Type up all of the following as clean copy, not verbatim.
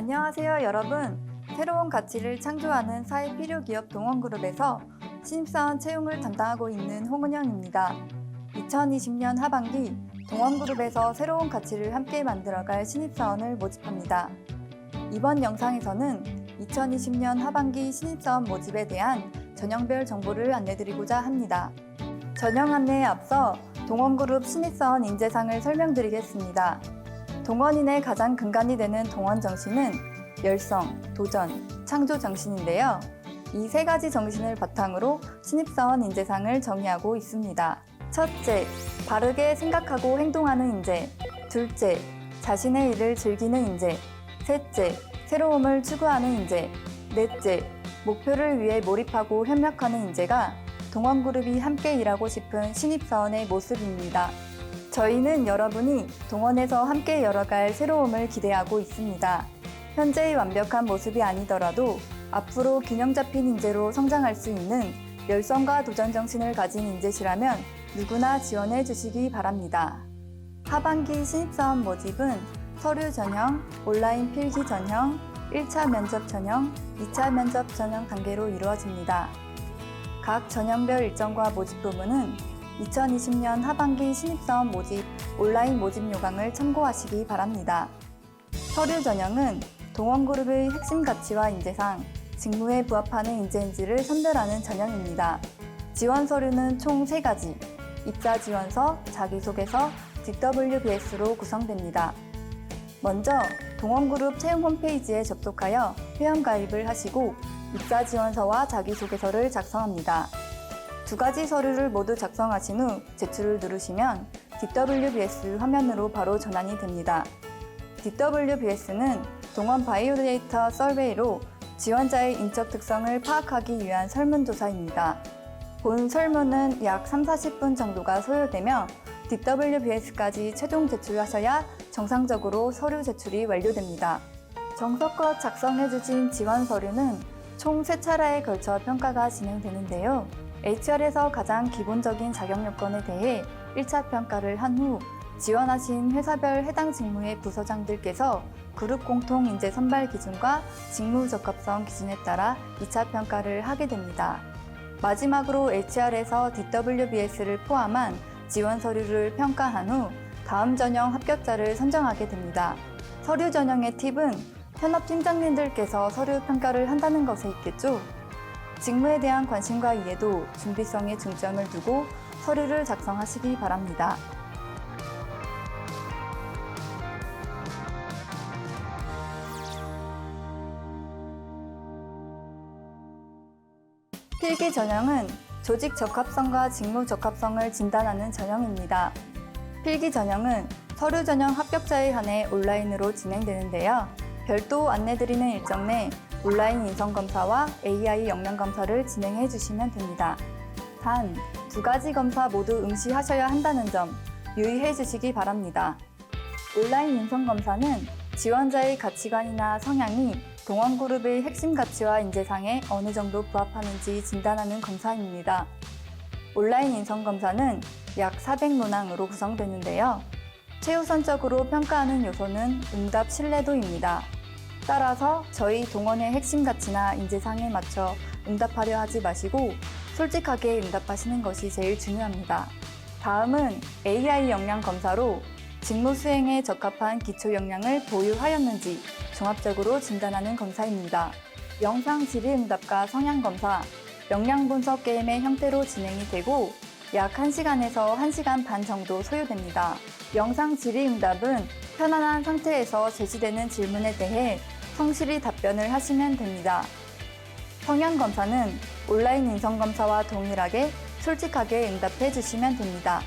안녕하세요, 여러분. 새로운 가치를 창조하는 사회 필요 기업 동원그룹에서 신입사원 채용을 담당하고 있는 홍은영입니다. 2020년 하반기 동원그룹에서 새로운 가치를 함께 만들어갈 신입사원을 모집합니다. 이번 영상에서는 2020년 하반기 신입사원 모집에 대한 전형별 정보를 안내드리고자 합니다. 전형 안내에 앞서 동원그룹 신입사원 인재상을 설명드리겠습니다. 동원인의 가장 근간이 되는 동원 정신은 열성, 도전, 창조 정신인데요. 이 세 가지 정신을 바탕으로 신입사원 인재상을 정의하고 있습니다. 첫째, 바르게 생각하고 행동하는 인재. 둘째, 자신의 일을 즐기는 인재. 셋째, 새로움을 추구하는 인재. 넷째, 목표를 위해 몰입하고 협력하는 인재가 동원그룹이 함께 일하고 싶은 신입사원의 모습입니다. 저희는 여러분이 동원에서 함께 열어갈 새로움을 기대하고 있습니다. 현재의 완벽한 모습이 아니더라도 앞으로 균형 잡힌 인재로 성장할 수 있는 열성과 도전 정신을 가진 인재시라면 누구나 지원해 주시기 바랍니다. 하반기 신입사원 모집은 서류 전형, 온라인 필기 전형, 1차 면접 전형, 2차 면접 전형 단계로 이루어집니다. 각 전형별 일정과 모집 부분은 2020년 하반기 신입사원 모집 온라인 모집 요강을 참고하시기 바랍니다. 서류 전형은 동원그룹의 핵심 가치와 인재상, 직무에 부합하는 인재인지를 선별하는 전형입니다. 지원 서류는 총 3가지, 입사 지원서, 자기소개서, DWBS로 구성됩니다. 먼저 동원그룹 채용 홈페이지에 접속하여 회원가입을 하시고 입사 지원서와 자기소개서를 작성합니다. 2가지 서류를 모두 작성하신 후 제출을 누르시면 DWBS 화면으로 바로 전환이 됩니다. DWBS는 동원 바이오데이터 서베이로 지원자의 인적 특성을 파악하기 위한 설문조사입니다. 본 설문은 약 3-40분 정도가 소요되며 DWBS까지 최종 제출하셔야 정상적으로 서류 제출이 완료됩니다. 정석껏 작성해주신 지원 서류는 총 3차례에 걸쳐 평가가 진행되는데요. HR에서 가장 기본적인 자격 요건에 대해 1차 평가를 한 후 지원하신 회사별 해당 직무의 부서장들께서 그룹 공통 인재 선발 기준과 직무 적합성 기준에 따라 2차 평가를 하게 됩니다. 마지막으로 HR에서 DWBS를 포함한 지원 서류를 평가한 후 다음 전형 합격자를 선정하게 됩니다. 서류 전형의 팁은 현업 팀장님들께서 서류 평가를 한다는 것에 있겠죠? 직무에 대한 관심과 이해도, 준비성에 중점을 두고 서류를 작성하시기 바랍니다. 필기 전형은 조직 적합성과 직무 적합성을 진단하는 전형입니다. 필기 전형은 서류 전형 합격자에 한해 온라인으로 진행되는데요. 별도 안내드리는 일정 내 온라인 인성검사와 AI 역량검사를 진행해 주시면 됩니다. 단, 2가지 검사 모두 응시하셔야 한다는 점 유의해 주시기 바랍니다. 온라인 인성검사는 지원자의 가치관이나 성향이 동원그룹의 핵심 가치와 인재상에 어느 정도 부합하는지 진단하는 검사입니다. 온라인 인성검사는 약 400문항으로 구성되는데요. 최우선적으로 평가하는 요소는 응답 신뢰도입니다. 따라서 저희 동원의 핵심 가치나 인재상에 맞춰 응답하려 하지 마시고 솔직하게 응답하시는 것이 제일 중요합니다. 다음은 AI 역량 검사로 직무 수행에 적합한 기초 역량을 보유하였는지 종합적으로 진단하는 검사입니다. 영상 질의응답과 성향검사, 역량 분석 게임의 형태로 진행이 되고 약 1시간에서 1시간 반 정도 소요됩니다. 영상 질의응답은 편안한 상태에서 제시되는 질문에 대해 성실히 답변을 하시면 됩니다. 성향검사는 온라인 인성검사와 동일하게 솔직하게 응답해 주시면 됩니다.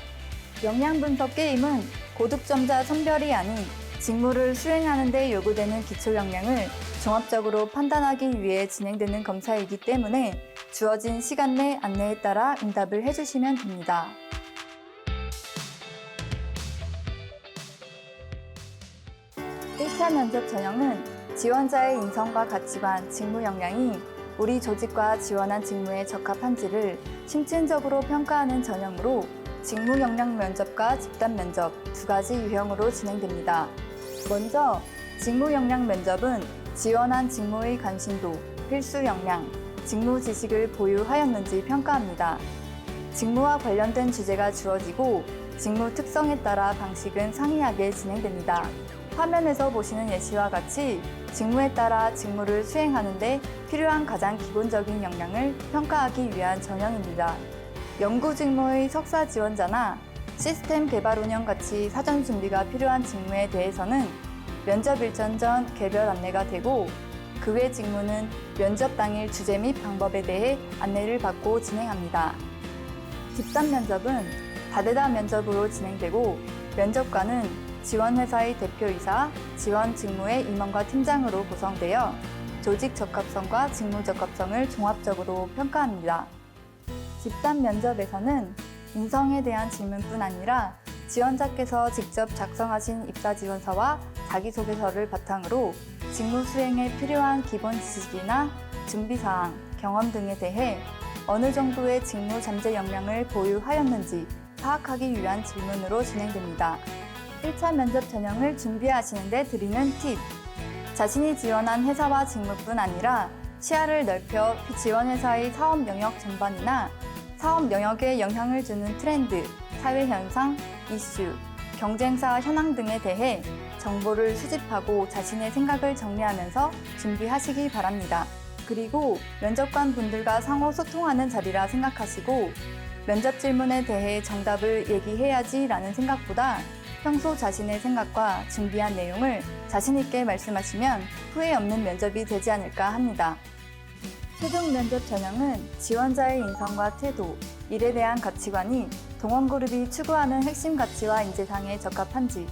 역량 분석 게임은 고득점자 선별이 아닌 직무를 수행하는 데 요구되는 기초 역량을 종합적으로 판단하기 위해 진행되는 검사이기 때문에 주어진 시간 내 안내에 따라 응답을 해주시면 됩니다. (1차) 면접 전형은 지원자의 인성과 가치관, 직무 역량이 우리 조직과 지원한 직무에 적합한지를 심층적으로 평가하는 전형으로 직무 역량 면접과 집단 면접 2가지 유형으로 진행됩니다. 먼저 직무 역량 면접은 지원한 직무의 관심도, 필수 역량, 직무 지식을 보유하였는지 평가합니다. 직무와 관련된 주제가 주어지고 직무 특성에 따라 방식은 상이하게 진행됩니다. 화면에서 보시는 예시와 같이 직무에 따라 직무를 수행하는 데 필요한 가장 기본적인 역량을 평가하기 위한 전형입니다. 연구 직무의 석사 지원자나 시스템 개발 운영 같이 사전 준비가 필요한 직무에 대해서는 면접 일정 전 개별 안내가 되고 그 외 직무는 면접 당일 주제 및 방법에 대해 안내를 받고 진행합니다. 집단 면접은 다대다 면접으로 진행되고 면접관은 지원회사의 대표이사, 지원 직무의 임원과 팀장으로 구성되어 조직 적합성과 직무 적합성을 종합적으로 평가합니다. 집단 면접에서는 인성에 대한 질문뿐 아니라 지원자께서 직접 작성하신 입사지원서와 자기소개서를 바탕으로 직무 수행에 필요한 기본 지식이나 준비사항, 경험 등에 대해 어느 정도의 직무 잠재 역량을 보유하였는지 파악하기 위한 질문으로 진행됩니다. 1차 면접 전형을 준비하시는 데 드리는 팁! 자신이 지원한 회사와 직무뿐 아니라 시야를 넓혀 지원회사의 사업 영역 전반이나 사업 영역에 영향을 주는 트렌드, 사회 현상, 이슈, 경쟁사 현황 등에 대해 정보를 수집하고 자신의 생각을 정리하면서 준비하시기 바랍니다. 그리고 면접관 분들과 상호 소통하는 자리라 생각하시고 면접 질문에 대해 정답을 얘기해야지 라는 생각보다 평소 자신의 생각과 준비한 내용을 자신 있게 말씀하시면 후회 없는 면접이 되지 않을까 합니다. 최종 면접 전형은 지원자의 인성과 태도, 일에 대한 가치관이 동원그룹이 추구하는 핵심 가치와 인재상에 적합한지,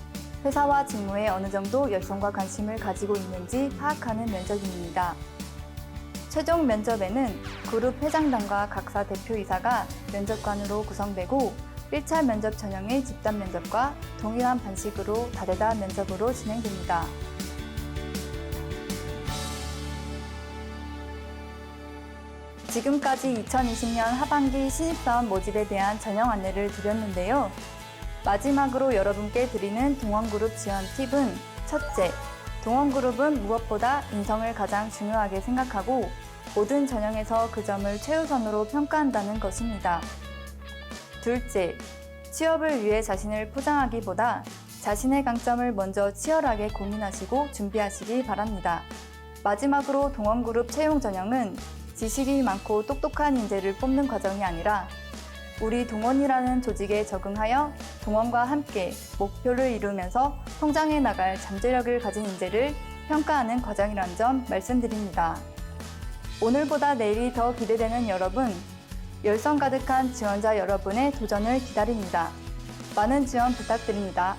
회사와 직무에 어느 정도 열성과 관심을 가지고 있는지 파악하는 면접입니다. 최종 면접에는 그룹 회장단과 각사 대표이사가 면접관으로 구성되고 1차 면접 전형의 집단 면접과 동일한 방식으로 다대다 면접으로 진행됩니다. 지금까지 2020년 하반기 신입사원 모집에 대한 전형 안내를 드렸는데요. 마지막으로 여러분께 드리는 동원그룹 지원 팁은 첫째, 동원그룹은 무엇보다 인성을 가장 중요하게 생각하고 모든 전형에서 그 점을 최우선으로 평가한다는 것입니다. 둘째, 취업을 위해 자신을 포장하기보다 자신의 강점을 먼저 치열하게 고민하시고 준비하시기 바랍니다. 마지막으로 동원그룹 채용 전형은 지식이 많고 똑똑한 인재를 뽑는 과정이 아니라 우리 동원이라는 조직에 적응하여 동원과 함께 목표를 이루면서 성장해 나갈 잠재력을 가진 인재를 평가하는 과정이라는 점 말씀드립니다. 오늘보다 내일이 더 기대되는 여러분, 열성 가득한 지원자 여러분의 도전을 기다립니다. 많은 지원 부탁드립니다.